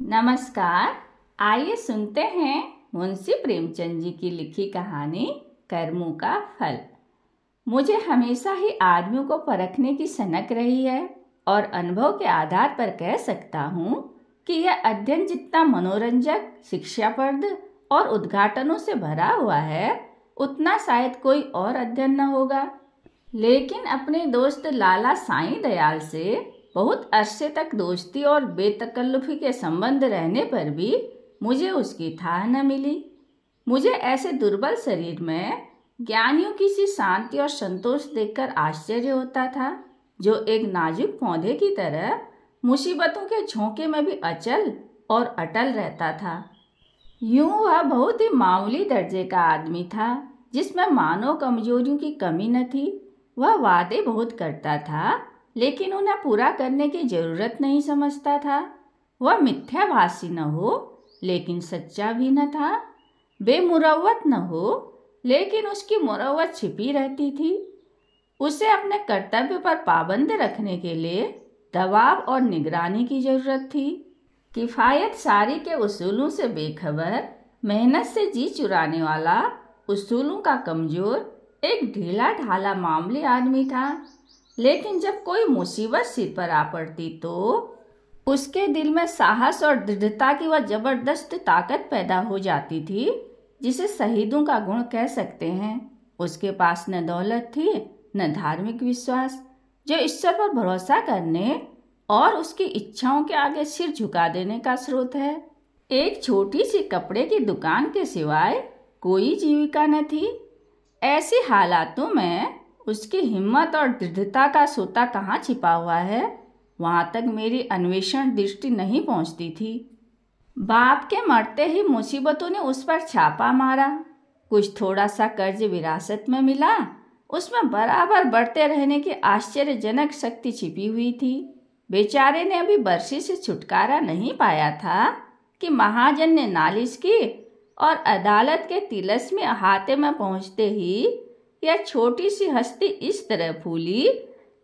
नमस्कार। आइए सुनते हैं मुंशी प्रेमचंद जी की लिखी कहानी कर्मों का फल। मुझे हमेशा ही आदमियों को परखने की सनक रही है और अनुभव के आधार पर कह सकता हूँ कि यह अध्ययन जितना मनोरंजक, शिक्षाप्रद और उद्घाटनों से भरा हुआ है, उतना शायद कोई और अध्ययन न होगा। लेकिन अपने दोस्त लाला साईं दयाल से बहुत अरसे तक दोस्ती और बेतकल्लुफी के संबंध रहने पर भी मुझे उसकी थाह न मिली। मुझे ऐसे दुर्बल शरीर में ज्ञानियों की सी शांति और संतोष देखकर आश्चर्य होता था, जो एक नाजुक पौधे की तरह मुसीबतों के झोंके में भी अचल और अटल रहता था। यूं वह बहुत ही मामूली दर्जे का आदमी था, जिसमें मानव कमजोरियों की कमी न थी। वह वादे बहुत करता था, लेकिन उन्हें पूरा करने की जरूरत नहीं समझता था। वह मिथ्याभाषी न हो, लेकिन सच्चा भी न था। बेमुरव्वत न हो, लेकिन उसकी मुरव्वत छिपी रहती थी। उसे अपने कर्तव्य पर पाबंद रखने के लिए दबाव और निगरानी की जरूरत थी। किफायत सारी के उसूलों से बेखबर, मेहनत से जी चुराने वाला, उसूलों का कमजोर, एक ढीला ढाला मामूली आदमी था। लेकिन जब कोई मुसीबत सिर पर आ पड़ती तो उसके दिल में साहस और दृढ़ता की वह जबरदस्त ताकत पैदा हो जाती थी, जिसे शहीदों का गुण कह सकते हैं। उसके पास न दौलत थी, न धार्मिक विश्वास, जो ईश्वर पर भरोसा करने और उसकी इच्छाओं के आगे सिर झुका देने का स्रोत है। एक छोटी सी कपड़े की दुकान के सिवाय कोई जीविका न थी। ऐसी हालातों में उसकी हिम्मत और दृढ़ता का सोता कहाँ छिपा हुआ है, वहाँ तक मेरी अन्वेषण दृष्टि नहीं पहुँचती थी। बाप के मरते ही मुसीबतों ने उस पर छापा मारा। कुछ थोड़ा सा कर्ज विरासत में मिला, उसमें बराबर बढ़ते रहने की आश्चर्यजनक शक्ति छिपी हुई थी। बेचारे ने अभी बरसी से छुटकारा नहीं पाया था कि महाजन ने नालिश की और अदालत के तिलस्मी अहाते में पहुँचते ही यह छोटी सी हस्ती इस तरह फूली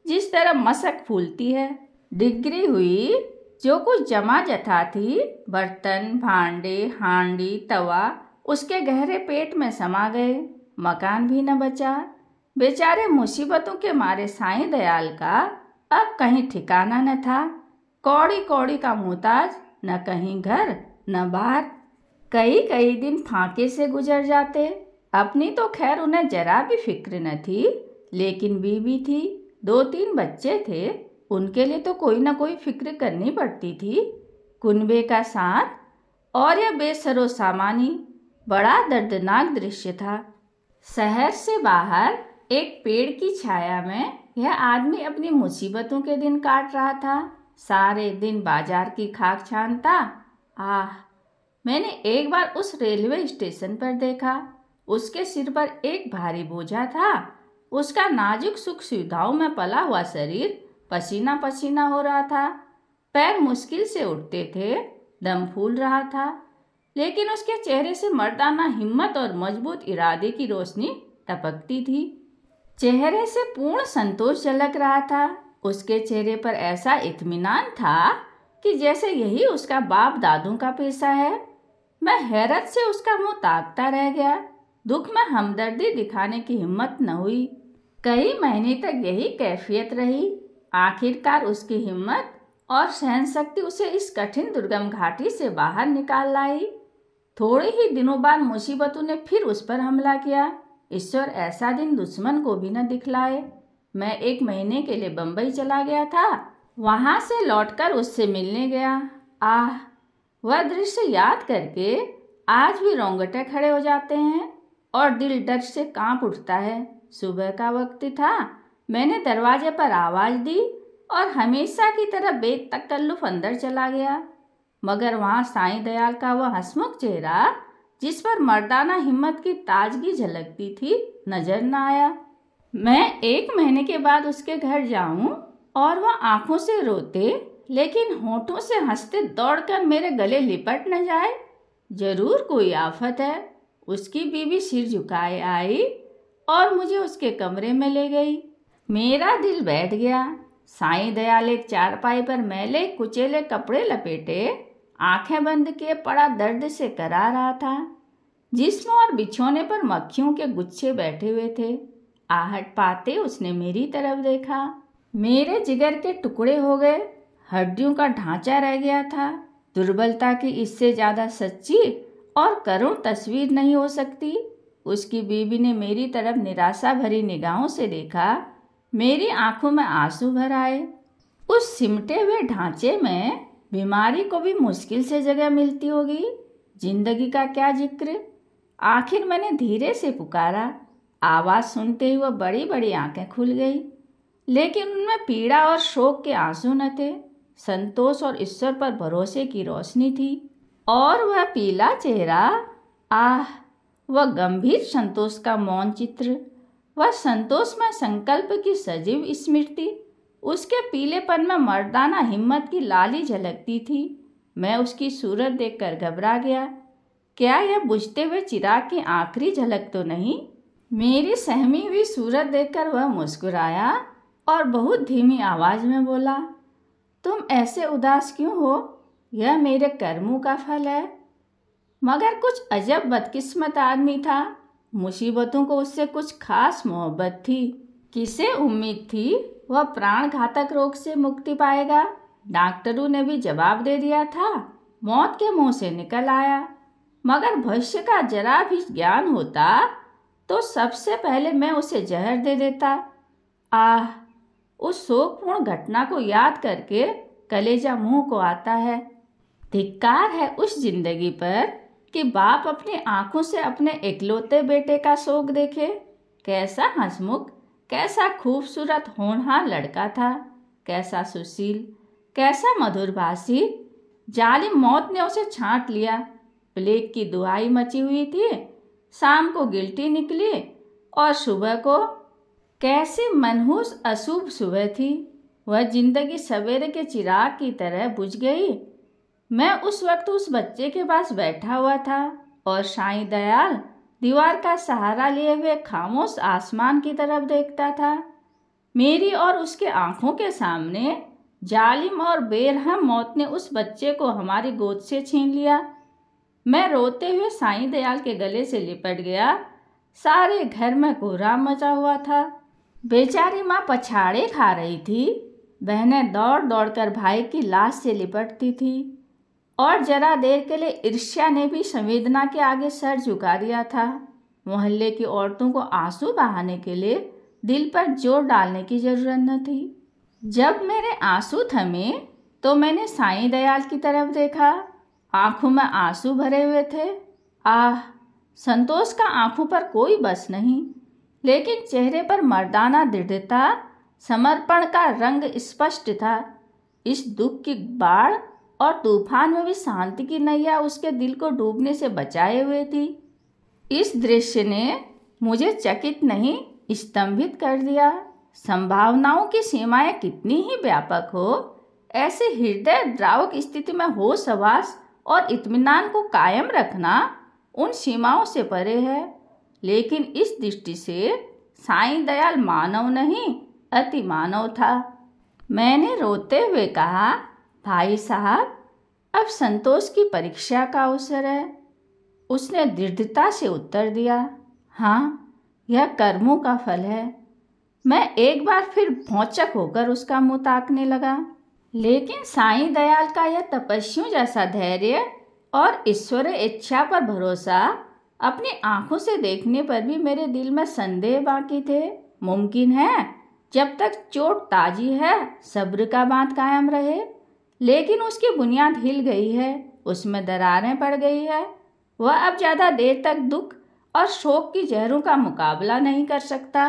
जिस तरह मशक फूलती है। डिग्री हुई, जो कुछ जमा जथा थी, बर्तन, भांडे, हांडी, तवा, उसके गहरे पेट में समा गए। मकान भी न बचा। बेचारे मुसीबतों के मारे साईं दयाल का अब कहीं ठिकाना न था। कौड़ी कौड़ी का मोहताज, न कहीं घर न बार। कई कई दिन फांके से गुजर जाते। अपनी तो खैर उन्हें जरा भी फिक्र न थी, लेकिन बीवी थी, 2-3 बच्चे थे, उनके लिए तो कोई ना कोई फिक्र करनी पड़ती थी। कुनबे का साथ और यह बेसरो सामानी, बड़ा दर्दनाक दृश्य था। शहर से बाहर एक पेड़ की छाया में यह आदमी अपनी मुसीबतों के दिन काट रहा था। सारे दिन बाजार की खाक छानता। मैंने एक बार उस रेलवे स्टेशन पर देखा। उसके सिर पर एक भारी बोझा था। उसका नाजुक सुख सुविधाओं में पला हुआ शरीर पसीना पसीना हो रहा था। पैर मुश्किल से उठते थे, दम फूल रहा था, लेकिन उसके चेहरे से मर्दाना हिम्मत और मजबूत इरादे की रोशनी टपकती थी। चेहरे से पूर्ण संतोष झलक रहा था। उसके चेहरे पर ऐसा इत्मीनान था कि जैसे यही उसका बाप दादों का पेशा है। मैं हैरत से उसका मुंह ताकता रह गया। दुख में हमदर्दी दिखाने की हिम्मत न हुई। कई महीने तक यही कैफियत रही। आखिरकार उसकी हिम्मत और सहनशक्ति उसे इस कठिन दुर्गम घाटी से बाहर निकाल लाई। थोड़े ही दिनों बाद मुसीबतों ने फिर उस पर हमला किया। ईश्वर ऐसा दिन दुश्मन को भी न दिखलाए। मैं 1 महीने के लिए बम्बई चला गया था। वहां से लौटकर उससे मिलने गया। वह दृश्य याद करके आज भी रोंगटे खड़े हो जाते हैं और दिल डर से कांप उठता है। सुबह का वक्त था। मैंने दरवाजे पर आवाज दी और हमेशा की तरह बेतकल्लुफ अंदर चला गया, मगर वहां साईं दयाल का वह हंसमुख चेहरा, जिस पर मर्दाना हिम्मत की ताजगी झलकती थी, नजर न आया। मैं 1 महीने के बाद उसके घर जाऊं और वह आंखों से रोते लेकिन होठों से हंसते दौड़कर मेरे गले लिपट न जाए। जरूर कोई आफत है। उसकी बीवी सिर झुकाए आई और मुझे उसके कमरे में ले गई। मेरा दिल बैठ गया। साईं दयाल एक चारपाई पर मैले कुचेले कपड़े लपेटे आंखें बंद किए पड़ा दर्द से करा रहा था। जिस्म और बिछौने पर मक्खियों के गुच्छे बैठे हुए थे। आहट पाते उसने मेरी तरफ देखा। मेरे जिगर के टुकड़े हो गए, हड्डियों का ढांचा रह गया था। दुर्बलता की इससे ज़्यादा सच्ची और करुण तस्वीर नहीं हो सकती। उसकी बीवी ने मेरी तरफ निराशा भरी निगाहों से देखा। मेरी आंखों में आंसू भर आए। उस सिमटे हुए ढांचे में बीमारी को भी मुश्किल से जगह मिलती होगी। जिंदगी का क्या जिक्र। आखिर मैंने धीरे से पुकारा। आवाज़ सुनते ही वह बड़ी बड़ी आंखें खुल गई, लेकिन उनमें पीड़ा और शोक के आंसू न थे। संतोष और ईश्वर पर भरोसे की रोशनी थी। और वह पीला चेहरा, आह, वह गंभीर संतोष का मौन चित्र, वह संतोष में संकल्प की सजीव स्मृति। उसके पीलेपन में मर्दाना हिम्मत की लाली झलकती थी। मैं उसकी सूरत देखकर घबरा गया। क्या यह बुझते हुए चिराग की आखिरी झलक तो नहीं? मेरी सहमी हुई सूरत देखकर वह मुस्कुराया और बहुत धीमी आवाज में बोला, तुम ऐसे उदास क्यों हो? यह मेरे कर्मों का फल है। मगर कुछ अजब बदकिस्मत आदमी था। मुसीबतों को उससे कुछ खास मोहब्बत थी। किसे उम्मीद थी वह प्राण घातक रोग से मुक्ति पाएगा? डॉक्टरों ने भी जवाब दे दिया था, मौत के मुंह से निकल आया। मगर भविष्य का जरा भी ज्ञान होता तो सबसे पहले मैं उसे जहर दे देता। आह, उस शोकपूर्ण घटना को याद करके कलेजा मुंह को आता है। धिक्कार है उस जिंदगी पर कि बाप अपनी आंखों से अपने इकलौते बेटे का शोक देखे। कैसा हंसमुख, कैसा खूबसूरत होनहार लड़का था, कैसा सुशील, कैसा मधुरभाषी। जालिम मौत ने उसे छांट लिया। प्लेग की दुहाई मची हुई थी। शाम को गिल्टी निकली और सुबह को कैसी मनहूस अशुभ सुबह थी। वह जिंदगी सवेरे के चिराग की तरह बुझ गई। मैं उस वक्त उस बच्चे के पास बैठा हुआ था और साईं दयाल दीवार का सहारा लिए हुए खामोश आसमान की तरफ देखता था। मेरी और उसके आंखों के सामने जालिम और बेरहम मौत ने उस बच्चे को हमारी गोद से छीन लिया। मैं रोते हुए साईं दयाल के गले से लिपट गया। सारे घर में कोहराम मचा हुआ था। बेचारी माँ पछाड़े खा रही थी। बहनें दौड़ दौड़ कर भाई की लाश से लिपटती थी और जरा देर के लिए ईर्ष्या ने भी संवेदना के आगे सर झुका दिया था। मोहल्ले की औरतों को आंसू बहाने के लिए दिल पर जोर डालने की जरूरत न थी। जब मेरे आंसू थमे तो मैंने साईं दयाल की तरफ देखा। आंखों में आंसू भरे हुए थे। आह, संतोष का आंखों पर कोई बस नहीं, लेकिन चेहरे पर मर्दाना दृढ़ता, समर्पण का रंग स्पष्ट था। इस दुख की बाढ़ और तूफान में भी शांति की नैया उसके दिल को डूबने से बचाए हुए थी। इस दृश्य ने मुझे चकित नहीं, स्तंभित कर दिया। संभावनाओं की सीमाएं कितनी ही व्यापक हो, ऐसे हृदय द्रावक स्थिति में होश हवास और इत्मीनान को कायम रखना उन सीमाओं से परे है। लेकिन इस दृष्टि से साईं दयाल मानव नहीं, अति मानव था। मैंने रोते हुए कहा, भाई साहब, अब संतोष की परीक्षा का अवसर है। उसने दृढ़ता से उत्तर दिया, हाँ, यह कर्मों का फल है। मैं एक बार फिर भौचक होकर उसका मुंह ताकने लगा। लेकिन साईं दयाल का यह तपस्वियों जैसा धैर्य और ईश्वरीय इच्छा पर भरोसा, अपनी आंखों से देखने पर भी मेरे दिल में संदेह बाकी थे। मुमकिन है जब तक चोट ताजी है सब्र का बांध कायम रहे, लेकिन उसकी बुनियाद हिल गई है, उसमें दरारें पड़ गई है। वह अब ज़्यादा देर तक दुख और शोक की जहरों का मुकाबला नहीं कर सकता।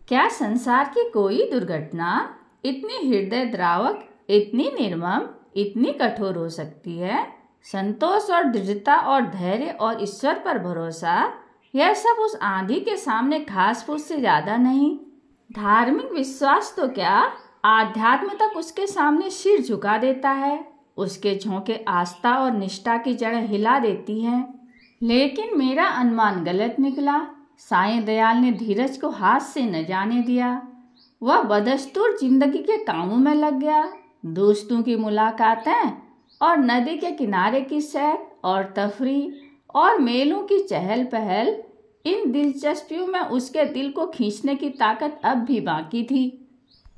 क्या संसार की कोई दुर्घटना इतनी हृदय द्रावक, इतनी निर्मम, इतनी कठोर हो सकती है? संतोष और दृढ़ता और धैर्य और ईश्वर पर भरोसा, यह सब उस आंधी के सामने घास फूस से ज़्यादा नहीं। धार्मिक विश्वास तो क्या, आध्यात्म तक उसके सामने सिर झुका देता है। उसके झोंके आस्था और निष्ठा की जड़ें हिला देती हैं। लेकिन मेरा अनुमान गलत निकला। साईं दयाल ने धीरज को हाथ से न जाने दिया। वह बदस्तूर जिंदगी के कामों में लग गया। दोस्तों की मुलाकातें और नदी के किनारे की सैर और तफरीह और मेलों की चहल पहल, इन दिलचस्पियों में उसके दिल को खींचने की ताकत अब भी बाकी थी।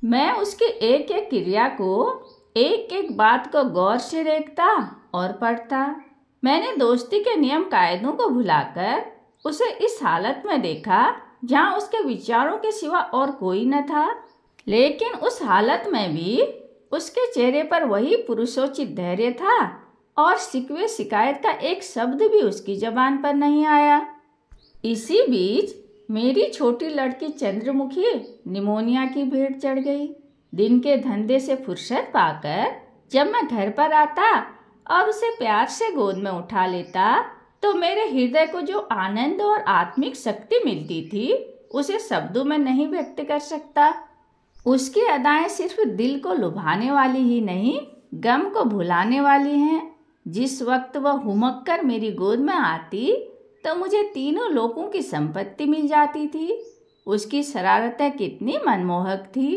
मैं उसकी एक एक क्रिया को, एक एक बात को गौर से देखता और पढ़ता। मैंने दोस्ती के नियम कायदों को भुलाकर उसे इस हालत में देखा जहाँ उसके विचारों के सिवा और कोई न था। लेकिन उस हालत में भी उसके चेहरे पर वही पुरुषोचित धैर्य था और शिकवे शिकायत का एक शब्द भी उसकी जबान पर नहीं आया। इसी बीच मेरी छोटी लड़की चंद्रमुखी निमोनिया की भेंट चढ़ गई। दिन के धंधे से फुर्सत पाकर जब मैं घर पर आता और उसे प्यार से गोद में उठा लेता तो मेरे हृदय को जो आनंद और आत्मिक शक्ति मिलती थी उसे शब्दों में नहीं व्यक्त कर सकता। उसकी अदाएं सिर्फ दिल को लुभाने वाली ही नहीं, गम को भुलाने वाली हैं। जिस वक्त वह हुमक कर मेरी गोद में आती तो मुझे तीनों लोगों की संपत्ति मिल जाती थी। उसकी शरारतें कितनी मनमोहक थी।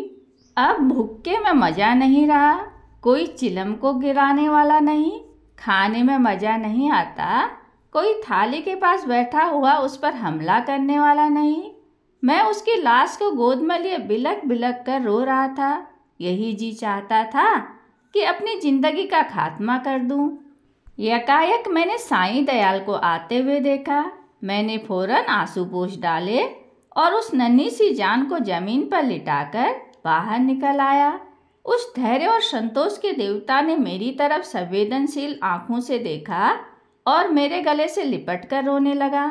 अब भुक्के में मजा नहीं रहा, कोई चिलम को गिराने वाला नहीं, खाने में मजा नहीं आता, कोई थाली के पास बैठा हुआ उस पर हमला करने वाला नहीं। मैं उसकी लाश को गोद में लिए बिलक बिलक कर रो रहा था। यही जी चाहता था कि अपनी जिंदगी का खात्मा कर दूं। यकायक मैंने साईं दयाल को आते हुए देखा। मैंने फौरन आंसू पोंछ डाले और उस नन्ही सी जान को जमीन पर लिटाकर बाहर निकल आया। उस धैर्य और संतोष के देवता ने मेरी तरफ संवेदनशील आंखों से देखा और मेरे गले से लिपट कर रोने लगा।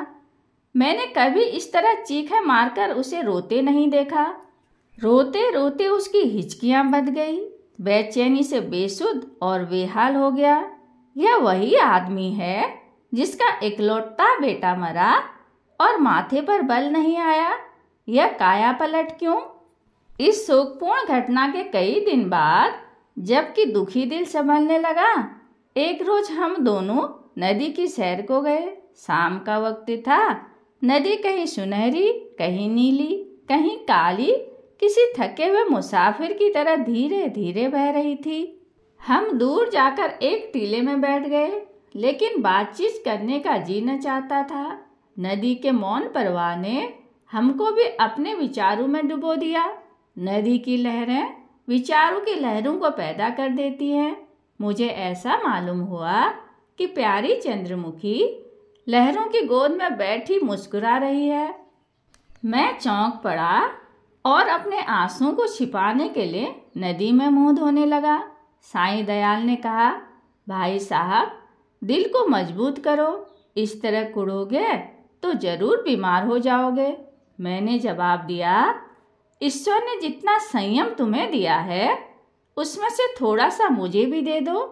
मैंने कभी इस तरह चीखें मारकर उसे रोते नहीं देखा। रोते रोते उसकी हिचकियां बंध गई, बेचैनी से बेसुध और बेहाल हो गया। यह वही आदमी है जिसका इकलौता बेटा मरा और माथे पर बल नहीं आया। यह काया पलट क्यों? इस शोकपूर्ण घटना के कई दिन बाद जबकि दुखी दिल संभलने लगा, एक रोज हम दोनों नदी की सैर को गए। शाम का वक्त था। नदी कहीं सुनहरी, कहीं नीली, कहीं काली, किसी थके हुए मुसाफिर की तरह धीरे धीरे बह रही थी। हम दूर जाकर एक टीले में बैठ गए, लेकिन बातचीत करने का जी न चाहता था। नदी के मौन प्रवाह ने हमको भी अपने विचारों में डुबो दिया। नदी की लहरें विचारों की लहरों को पैदा कर देती हैं। मुझे ऐसा मालूम हुआ कि प्यारी चंद्रमुखी लहरों की गोद में बैठी मुस्कुरा रही है। मैं चौंक पड़ा और अपने आंसुओं को छिपाने के लिए नदी में मुंह धोने लगा। साईं दयाल ने कहा, भाई साहब, दिल को मजबूत करो, इस तरह कुढ़ोगे तो जरूर बीमार हो जाओगे। मैंने जवाब दिया, ईश्वर ने जितना संयम तुम्हें दिया है उसमें से थोड़ा सा मुझे भी दे दो।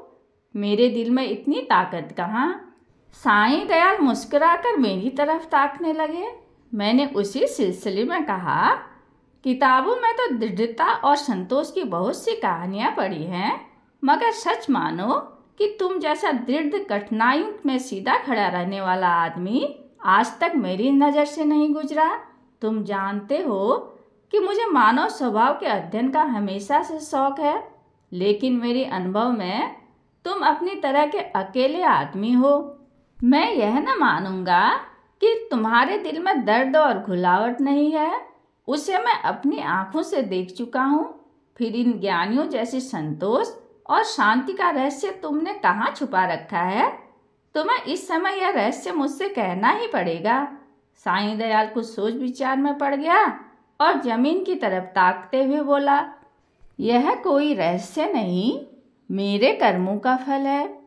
मेरे दिल में इतनी ताकत कहाँ। साईं दयाल मुस्कुराकर मेरी तरफ ताकने लगे। मैंने उसी सिलसिले में कहा, किताबों में तो दृढ़ता और संतोष की बहुत सी कहानियाँ पढ़ी हैं, मगर सच मानो कि तुम जैसा दृढ़ कठिनाइयों में सीधा खड़ा रहने वाला आदमी आज तक मेरी नज़र से नहीं गुजरा। तुम जानते हो कि मुझे मानव स्वभाव के अध्ययन का हमेशा से शौक है, लेकिन मेरे अनुभव में तुम अपनी तरह के अकेले आदमी हो। मैं यह न मानूंगा कि तुम्हारे दिल में दर्द और घुलावट नहीं है, उसे मैं अपनी आंखों से देख चुका हूँ। फिर इन ज्ञानियों जैसे संतोष और शांति का रहस्य तुमने कहाँ छुपा रखा है? तुम्हें इस समय यह रहस्य मुझसे कहना ही पड़ेगा। साईं दयाल कुछ सोच विचार में पड़ गया और जमीन की तरफ ताकते हुए बोला, यह कोई रहस्य नहीं, मेरे कर्मों का फल है।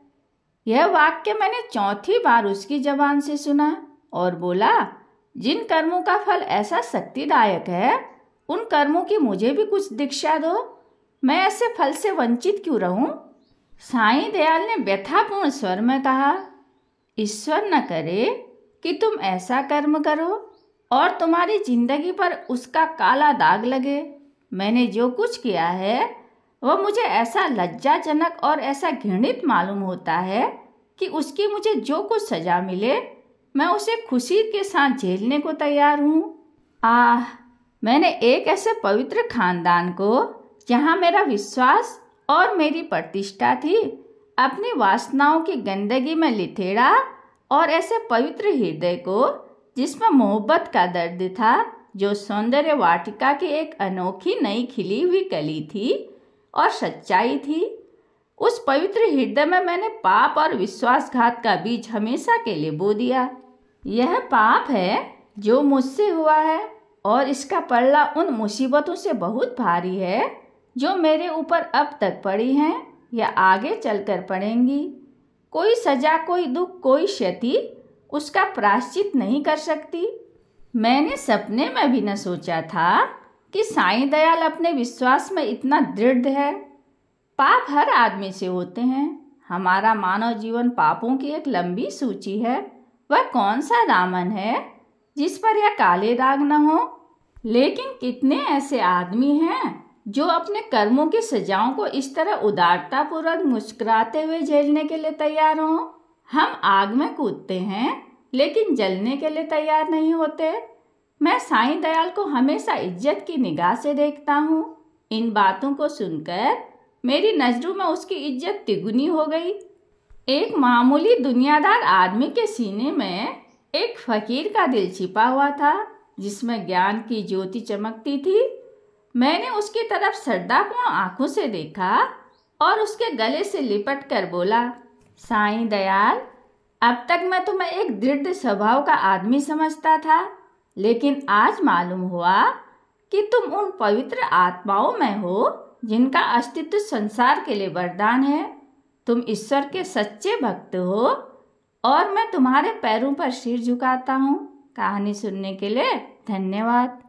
यह वाक्य मैंने चौथी बार उसकी जबान से सुना और बोला, जिन कर्मों का फल ऐसा शक्तिदायक है, उन कर्मों की मुझे भी कुछ दीक्षा दो। मैं ऐसे फल से वंचित क्यों रहूं? साईं दयाल ने व्यथापूर्ण स्वर में कहा, ईश्वर न करे कि तुम ऐसा कर्म करो और तुम्हारी जिंदगी पर उसका काला दाग लगे। मैंने जो कुछ किया है वह मुझे ऐसा लज्जाजनक और ऐसा घृणित मालूम होता है कि उसकी मुझे जो कुछ सजा मिले मैं उसे खुशी के साथ झेलने को तैयार हूँ। मैंने एक ऐसे पवित्र खानदान को, जहाँ मेरा विश्वास और मेरी प्रतिष्ठा थी, अपनी वासनाओं की गंदगी में लिथेड़ा और ऐसे पवित्र हृदय को जिसमें मोहब्बत का दर्द था, जो सौंदर्य वाटिका की एक अनोखी नई खिली हुई कली थी और सच्चाई थी, उस पवित्र हृदय में मैंने पाप और विश्वासघात का बीज हमेशा के लिए बो दिया। यह पाप है जो मुझसे हुआ है और इसका पल्ला उन मुसीबतों से बहुत भारी है जो मेरे ऊपर अब तक पड़ी हैं या आगे चलकर पड़ेंगी। कोई सजा, कोई दुख, कोई क्षति उसका प्रायश्चित नहीं कर सकती। मैंने सपने में भी न सोचा था कि साईं दयाल अपने विश्वास में इतना दृढ़ है। पाप हर आदमी से होते हैं। हमारा मानव जीवन पापों की एक लंबी सूची है। वह कौन सा दामन है जिस पर यह काले दाग न हो? लेकिन कितने ऐसे आदमी हैं जो अपने कर्मों की सजाओं को इस तरह उदारतापूर्वक मुस्कुराते हुए झेलने के लिए तैयार हों। हम आग में कूदते हैं लेकिन जलने के लिए तैयार नहीं होते। मैं साईं दयाल को हमेशा इज्जत की निगाह से देखता हूँ। इन बातों को सुनकर मेरी नजरों में उसकी इज्जत तिगुनी हो गई। एक मामूली दुनियादार आदमी के सीने में एक फकीर का दिल छिपा हुआ था जिसमें ज्ञान की ज्योति चमकती थी। मैंने उसकी तरफ श्रद्धापूर्ण आंखों से देखा और उसके गले से लिपट कर बोला, साईं दयाल, अब तक मैं तुम्हें एक दृढ़ स्वभाव का आदमी समझता था, लेकिन आज मालूम हुआ कि तुम उन पवित्र आत्माओं में हो जिनका अस्तित्व संसार के लिए वरदान है। तुम ईश्वर के सच्चे भक्त हो और मैं तुम्हारे पैरों पर सिर झुकाता हूँ। कहानी सुनने के लिए धन्यवाद।